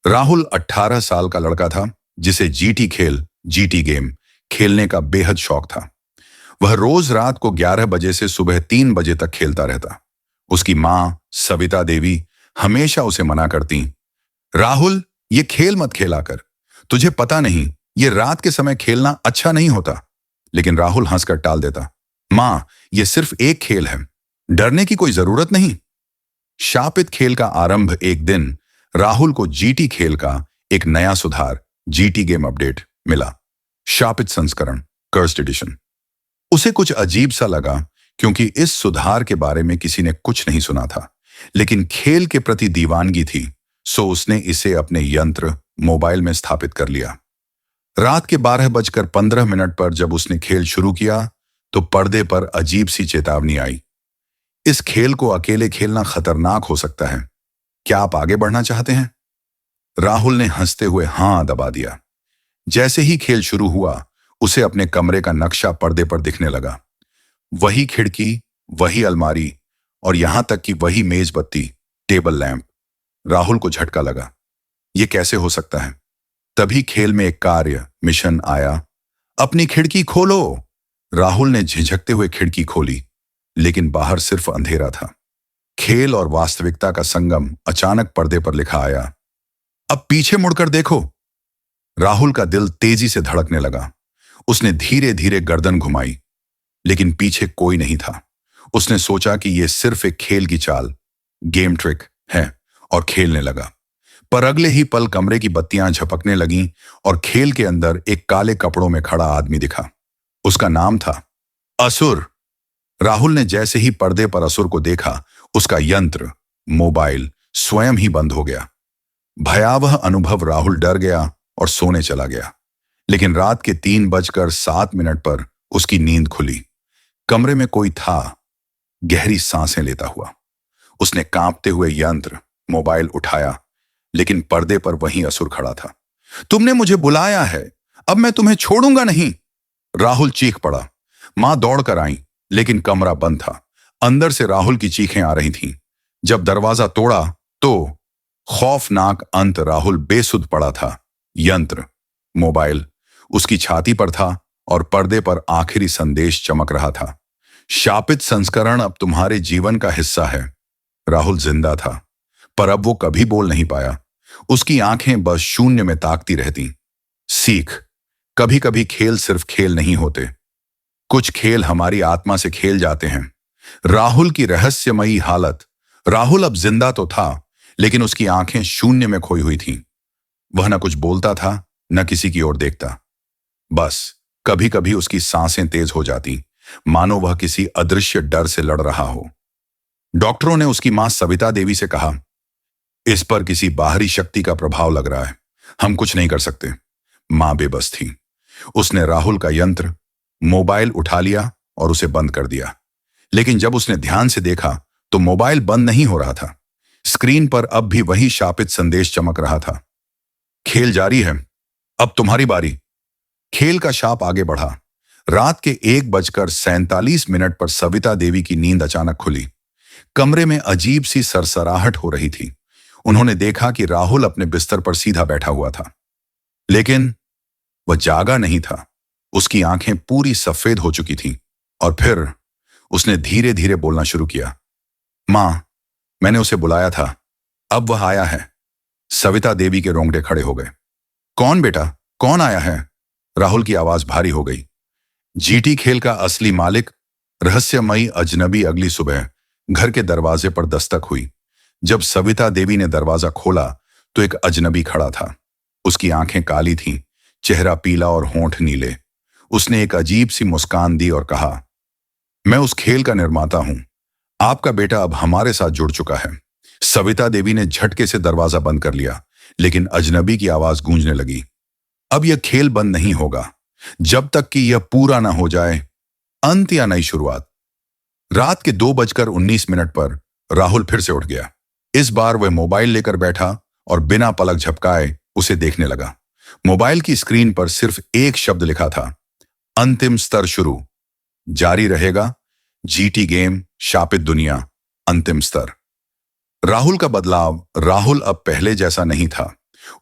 राहुल 18 साल का लड़का था जिसे जीटी गेम खेलने का बेहद शौक था। वह रोज रात को 11 बजे से सुबह 3 बजे तक खेलता रहता। उसकी माँ सविता देवी हमेशा उसे मना करती, राहुल ये खेल मत खेला कर, तुझे पता नहीं ये रात के समय खेलना अच्छा नहीं होता। लेकिन राहुल हंसकर टाल देता, माँ ये सिर्फ एक खेल है, डरने की कोई जरूरत नहीं। शापित खेल का आरंभ एक दिन राहुल को जीटी खेल का एक नया सुधार जीटी गेम अपडेट मिला। शापित संस्करण कर्स्ड एडिशन। उसे कुछ अजीब सा लगा क्योंकि इस सुधार के बारे में किसी ने कुछ नहीं सुना था, लेकिन खेल के प्रति दीवानगी थी, सो उसने इसे अपने यंत्र मोबाइल में स्थापित कर लिया। रात के 12:15 पर जब उसने खेल शुरू किया तो पर्दे पर अजीब सी चेतावनी आई, इस खेल को अकेले खेलना खतरनाक हो सकता है, क्या आप आगे बढ़ना चाहते हैं? राहुल ने हंसते हुए हां दबा दिया। जैसे ही खेल शुरू हुआ उसे अपने कमरे का नक्शा पर्दे पर दिखने लगा। वही खिड़की, वही अलमारी और यहां तक कि वही मेज बत्ती, टेबल लैंप। राहुल को झटका लगा, यह कैसे हो सकता है? तभी खेल में एक कार्य मिशन आया, अपनी खिड़की खोलो। राहुल ने झिझकते हुए खिड़की खोली, लेकिन बाहर सिर्फ अंधेरा था। खेल और वास्तविकता का संगम अचानक पर्दे पर लिखा आया, अब पीछे मुड़कर देखो। राहुल का दिल तेजी से धड़कने लगा। उसने धीरे धीरे गर्दन घुमाई, लेकिन पीछे कोई नहीं था। उसने सोचा कि यह सिर्फ एक खेल की चाल, गेम ट्रिक है, और खेलने लगा। पर अगले ही पल कमरे की बत्तियां झपकने लगीं और खेल के अंदर एक काले कपड़ों में खड़ा आदमी दिखा। उसका नाम था असुर। राहुल ने जैसे ही पर्दे पर असुर को देखा, उसका यंत्र मोबाइल स्वयं ही बंद हो गया। भयावह अनुभव, राहुल डर गया और सोने चला गया। लेकिन रात के 3:07 पर उसकी नींद खुली। कमरे में कोई था, गहरी सांसें लेता हुआ। उसने कांपते हुए यंत्र मोबाइल उठाया, लेकिन पर्दे पर वहीं असुर खड़ा था। तुमने मुझे बुलाया है, अब मैं तुम्हें छोड़ूंगा नहीं। राहुल चीख पड़ा। मां दौड़कर आई, लेकिन कमरा बंद था। अंदर से राहुल की चीखें आ रही थीं। जब दरवाजा तोड़ा तो खौफनाक अंत, राहुल बेसुध पड़ा था। यंत्र मोबाइल उसकी छाती पर था और पर्दे पर आखिरी संदेश चमक रहा था, शापित संस्करण अब तुम्हारे जीवन का हिस्सा है। राहुल जिंदा था, पर अब वो कभी बोल नहीं पाया। उसकी आंखें बस शून्य में ताकती रहती। सीख, कभी कभी खेल सिर्फ खेल नहीं होते, कुछ खेल हमारी आत्मा से खेल जाते हैं। राहुल की रहस्यमयी हालत। राहुल अब जिंदा तो था, लेकिन उसकी आंखें शून्य में खोई हुई थीं। वह न कुछ बोलता था, न किसी की ओर देखता। बस कभी कभी उसकी सांसें तेज हो जाती, मानो वह किसी अदृश्य डर से लड़ रहा हो। डॉक्टरों ने उसकी मां सविता देवी से कहा, इस पर किसी बाहरी शक्ति का प्रभाव लग रहा है, हम कुछ नहीं कर सकते। मां बेबस थी। उसने राहुल का यंत्र मोबाइल उठा लिया और उसे बंद कर दिया। लेकिन जब उसने ध्यान से देखा तो मोबाइल बंद नहीं हो रहा था। स्क्रीन पर अब भी वही शापित संदेश चमक रहा था, खेल जारी है, अब तुम्हारी बारी। खेल का शाप आगे बढ़ा। रात के 1:47 पर सविता देवी की नींद अचानक खुली। कमरे में अजीब सी सरसराहट हो रही थी। उन्होंने देखा कि राहुल अपने बिस्तर पर सीधा बैठा हुआ था, लेकिन वह जागा नहीं था। उसकी आंखें पूरी सफेद हो चुकी थीं। और फिर उसने धीरे धीरे बोलना शुरू किया, मां, मैंने उसे बुलाया था, अब वह आया है। सविता देवी के रोंगटे खड़े हो गए। कौन बेटा, कौन आया है? राहुल की आवाज भारी हो गई। जीटी खेल का असली मालिक, रहस्यमयी अजनबी। अगली सुबह घर के दरवाजे पर दस्तक हुई। जब सविता देवी ने दरवाजा खोला तो एक अजनबी खड़ा था। उसकी आंखें काली थीं, चेहरा पीला और होंठ नीले। उसने एक अजीब सी मुस्कान दी और कहा, मैं उस खेल का निर्माता हूं, आपका बेटा अब हमारे साथ जुड़ चुका है। सविता देवी ने झटके से दरवाजा बंद कर लिया, लेकिन अजनबी की आवाज गूंजने लगी, अब यह खेल बंद नहीं होगा जब तक कि यह पूरा ना हो जाए, अंत या नई शुरुआत। रात के 2:19 पर राहुल फिर से उठ गया। इस बार वह मोबाइल लेकर बैठा और बिना पलक झपकाए उसे देखने लगा। मोबाइल की स्क्रीन पर सिर्फ एक शब्द लिखा था, अंतिम स्तर शुरू, जारी रहेगा, जीटी गेम शापित दुनिया, अंतिम स्तर। राहुल का बदलाव। राहुल अब पहले जैसा नहीं था।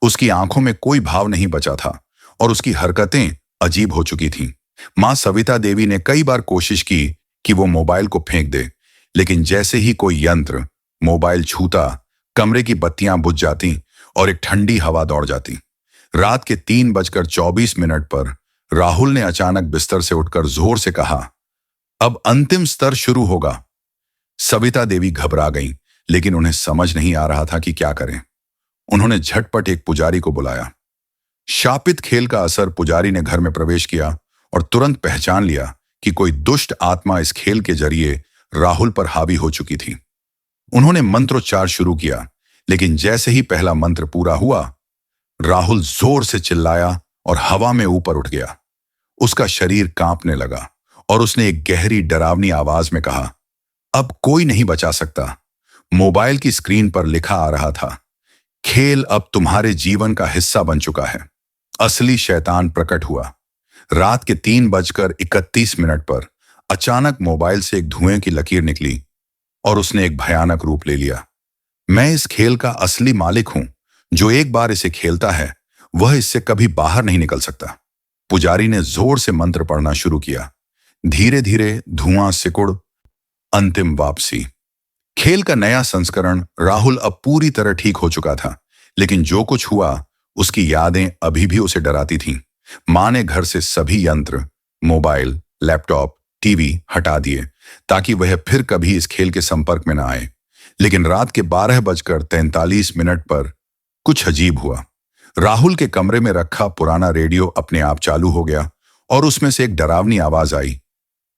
उसकी आंखों में कोई भाव नहीं बचा था और उसकी हरकतें अजीब हो चुकी थीं। मां सविता देवी ने कई बार कोशिश की कि वो मोबाइल को फेंक दे, लेकिन जैसे ही कोई यंत्र मोबाइल छूता, कमरे की बत्तियां बुझ जाती और एक ठंडी हवा दौड़ जाती। रात के 3:24 पर राहुल ने अचानक बिस्तर से उठकर जोर से कहा, अब अंतिम स्तर शुरू होगा। सविता देवी घबरा गईं, लेकिन उन्हें समझ नहीं आ रहा था कि क्या करें। उन्होंने झटपट एक पुजारी को बुलाया। शापित खेल का असर पुजारी ने घर में प्रवेश किया और तुरंत पहचान लिया कि कोई दुष्ट आत्मा इस खेल के जरिए राहुल पर हावी हो चुकी थी। उन्होंने मंत्रोच्चार शुरू किया, लेकिन जैसे ही पहला मंत्र पूरा हुआ, राहुल जोर से चिल्लाया और हवा में ऊपर उठ गया। उसका शरीर कांपने लगा और उसने एक गहरी डरावनी आवाज में कहा, अब कोई नहीं बचा सकता। मोबाइल की स्क्रीन पर लिखा आ रहा था, खेल अब तुम्हारे जीवन का हिस्सा बन चुका है। असली शैतान प्रकट हुआ। रात के 3:31 पर अचानक मोबाइल से एक धुएं की लकीर निकली और उसने एक भयानक रूप ले लिया। मैं इस खेल का असली मालिक हूं। जो एक बार इसे खेलता है वह इससे कभी बाहर नहीं निकल सकता। पुजारी ने जोर से मंत्र पढ़ना शुरू किया। धीरे धीरे धुआं सिकुड़ अंतिम वापसी। खेल का नया संस्करण। राहुल अब पूरी तरह ठीक हो चुका था, लेकिन जो कुछ हुआ उसकी यादें अभी भी उसे डराती थीं। मां ने घर से सभी यंत्र, मोबाइल, लैपटॉप, टीवी हटा दिए ताकि वह फिर कभी इस खेल के संपर्क में न आए। लेकिन रात के 12:43 पर कुछ अजीब हुआ। राहुल के कमरे में रखा पुराना रेडियो अपने आप चालू हो गया और उसमें से एक डरावनी आवाज आई,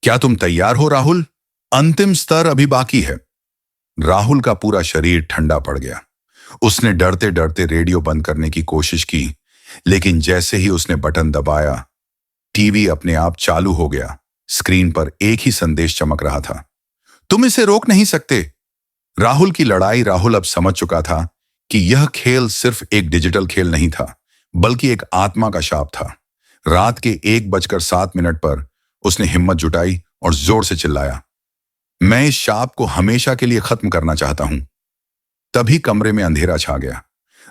क्या तुम तैयार हो राहुल? अंतिम स्तर अभी बाकी है। राहुल का पूरा शरीर ठंडा पड़ गया। उसने डरते डरते रेडियो बंद करने की कोशिश की, लेकिन जैसे ही उसने बटन दबाया, टीवी अपने आप चालू हो गया। स्क्रीन पर एक ही संदेश चमक रहा था, तुम इसे रोक नहीं सकते। राहुल की लड़ाई। राहुल अब समझ चुका था कि यह खेल सिर्फ एक डिजिटल खेल नहीं था, बल्कि एक आत्मा का शाप था। रात के 1:07 पर उसने हिम्मत जुटाई और जोर से चिल्लाया, मैं इस शाप को हमेशा के लिए खत्म करना चाहता हूं। तभी कमरे में अंधेरा छा गया।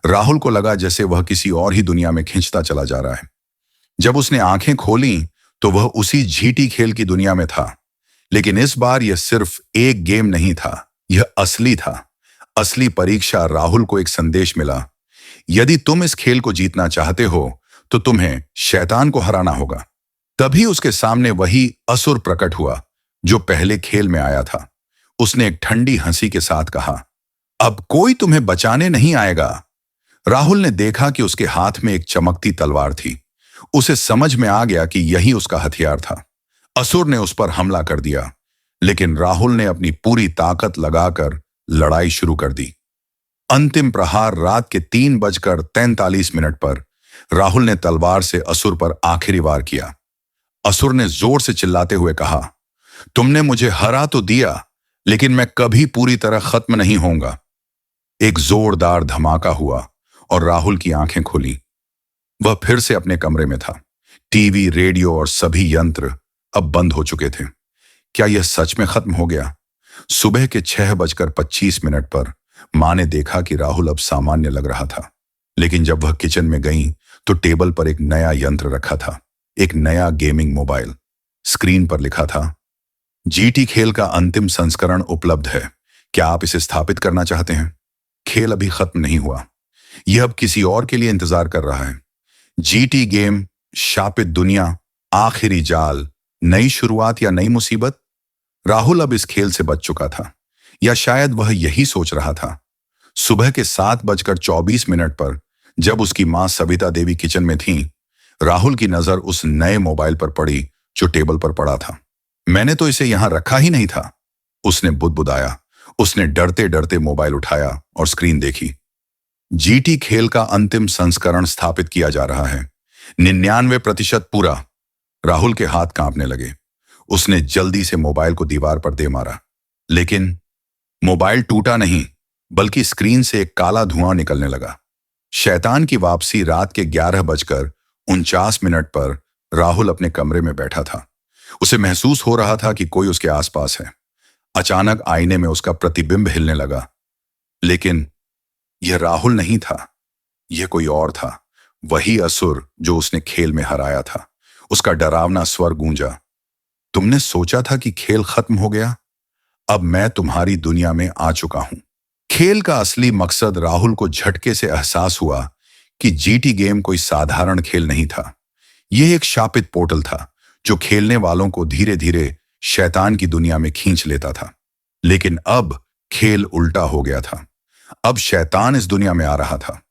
राहुल को लगा जैसे वह किसी और ही दुनिया में खिंचता चला जा रहा है। जब उसने आंखें खोली तो वह उसी झीटी खेल की दुनिया में था, लेकिन इस बार यह सिर्फ एक गेम नहीं था, यह असली था। असली परीक्षा। राहुल को एक संदेश मिला, यदि तुम इस खेल को जीतना चाहते हो तो तुम्हें शैतान को हराना होगा। तभी उसके सामने वही असुर प्रकट हुआ जो पहले खेल में आया था। उसने एक ठंडी हंसी के साथ कहा, अब कोई तुम्हें बचाने नहीं आएगा। राहुल ने देखा कि उसके हाथ में एक चमकती तलवार थी। उसे समझ में आ गया कि यही उसका हथियार था। असुर ने उस पर हमला कर दिया, लेकिन राहुल ने अपनी पूरी ताकत लगाकर लड़ाई शुरू कर दी। अंतिम प्रहार। रात के 3:43 पर राहुल ने तलवार से असुर पर आखिरी वार किया। असुर ने जोर से चिल्लाते हुए कहा, तुमने मुझे हरा तो दिया, लेकिन मैं कभी पूरी तरह खत्म नहीं होऊंगा। एक जोरदार धमाका हुआ और राहुल की आंखें खुली। वह फिर से अपने कमरे में था। टीवी, रेडियो और सभी यंत्र अब बंद हो चुके थे। क्या यह सच में खत्म हो गया? सुबह के 6:25 पर मां ने देखा कि राहुल अब सामान्य लग रहा था, लेकिन जब वह किचन में गई तो टेबल पर एक नया यंत्र रखा था, एक नया गेमिंग मोबाइल। स्क्रीन पर लिखा था, जीटी खेल का अंतिम संस्करण उपलब्ध है, क्या आप इसे स्थापित करना चाहते हैं? खेल अभी खत्म नहीं हुआ, यह अब किसी और के लिए इंतजार कर रहा है। जीटी गेम, शापित दुनिया, आखिरी जाल, नई शुरुआत या नई मुसीबत। राहुल अब इस खेल से बच चुका था, या शायद वह यही सोच रहा था। सुबह के 7:24 पर जब उसकी मां सविता देवी किचन में थी, राहुल की नजर उस नए मोबाइल पर पड़ी जो टेबल पर पड़ा था। मैंने तो इसे यहां रखा ही नहीं था, उसने बुदबुदाया। उसने डरते डरते मोबाइल उठाया और स्क्रीन देखी। जीटी खेल का अंतिम संस्करण स्थापित किया जा रहा है, 99% पूरा। राहुल के हाथ कांपने लगे। उसने जल्दी से मोबाइल को दीवार पर दे मारा, लेकिन मोबाइल टूटा नहीं, बल्कि स्क्रीन से एक काला धुआं निकलने लगा। शैतान की वापसी। रात के 11:49 पर राहुल अपने कमरे में बैठा था। उसे महसूस हो रहा था कि कोई उसके आसपास है। अचानक आईने में उसका प्रतिबिंब हिलने लगा, लेकिन यह राहुल नहीं था, यह कोई और था, वही असुर जो उसने खेल में हराया था। उसका डरावना स्वर गूंजा, तुमने सोचा था कि खेल खत्म हो गया? अब मैं तुम्हारी दुनिया में आ चुका हूं। खेल का असली मकसद राहुल को झटके से एहसास हुआ कि जीटी गेम कोई साधारण खेल नहीं था। यह एक शापित पोर्टल था जो खेलने वालों को धीरे धीरे शैतान की दुनिया में खींच लेता था। लेकिन अब खेल उल्टा हो गया था। अब शैतान इस दुनिया में आ रहा था।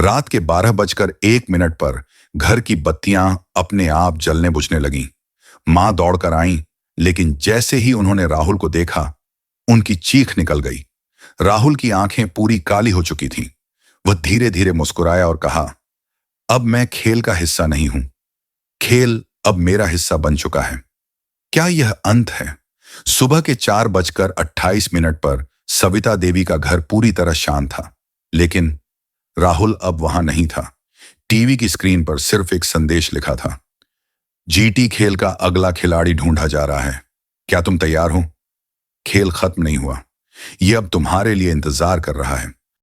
रात के 12:01 पर घर की बत्तियां अपने आप जलने बुझने लगीं। मां दौड़कर आईं, लेकिन जैसे ही उन्होंने राहुल को देखा, उनकी चीख निकल गई। राहुल की आंखें पूरी काली हो चुकी थीं। वह धीरे धीरे मुस्कुराया और कहा, अब मैं खेल का हिस्सा नहीं हूं। खेल अब मेरा हिस्सा बन चुका है। क्या यह अंत है? सुबह के 4:28 पर सविता देवी का घर पूरी तरह शांत था, लेकिन राहुल अब वहां नहीं था। टीवी की स्क्रीन पर सिर्फ एक संदेश लिखा था, जीटी खेल का अगला खिलाड़ी ढूंढा जा रहा है। क्या तुम तैयार हो? खेल खत्म नहीं हुआ, यह अब तुम्हारे लिए इंतजार कर रहा है।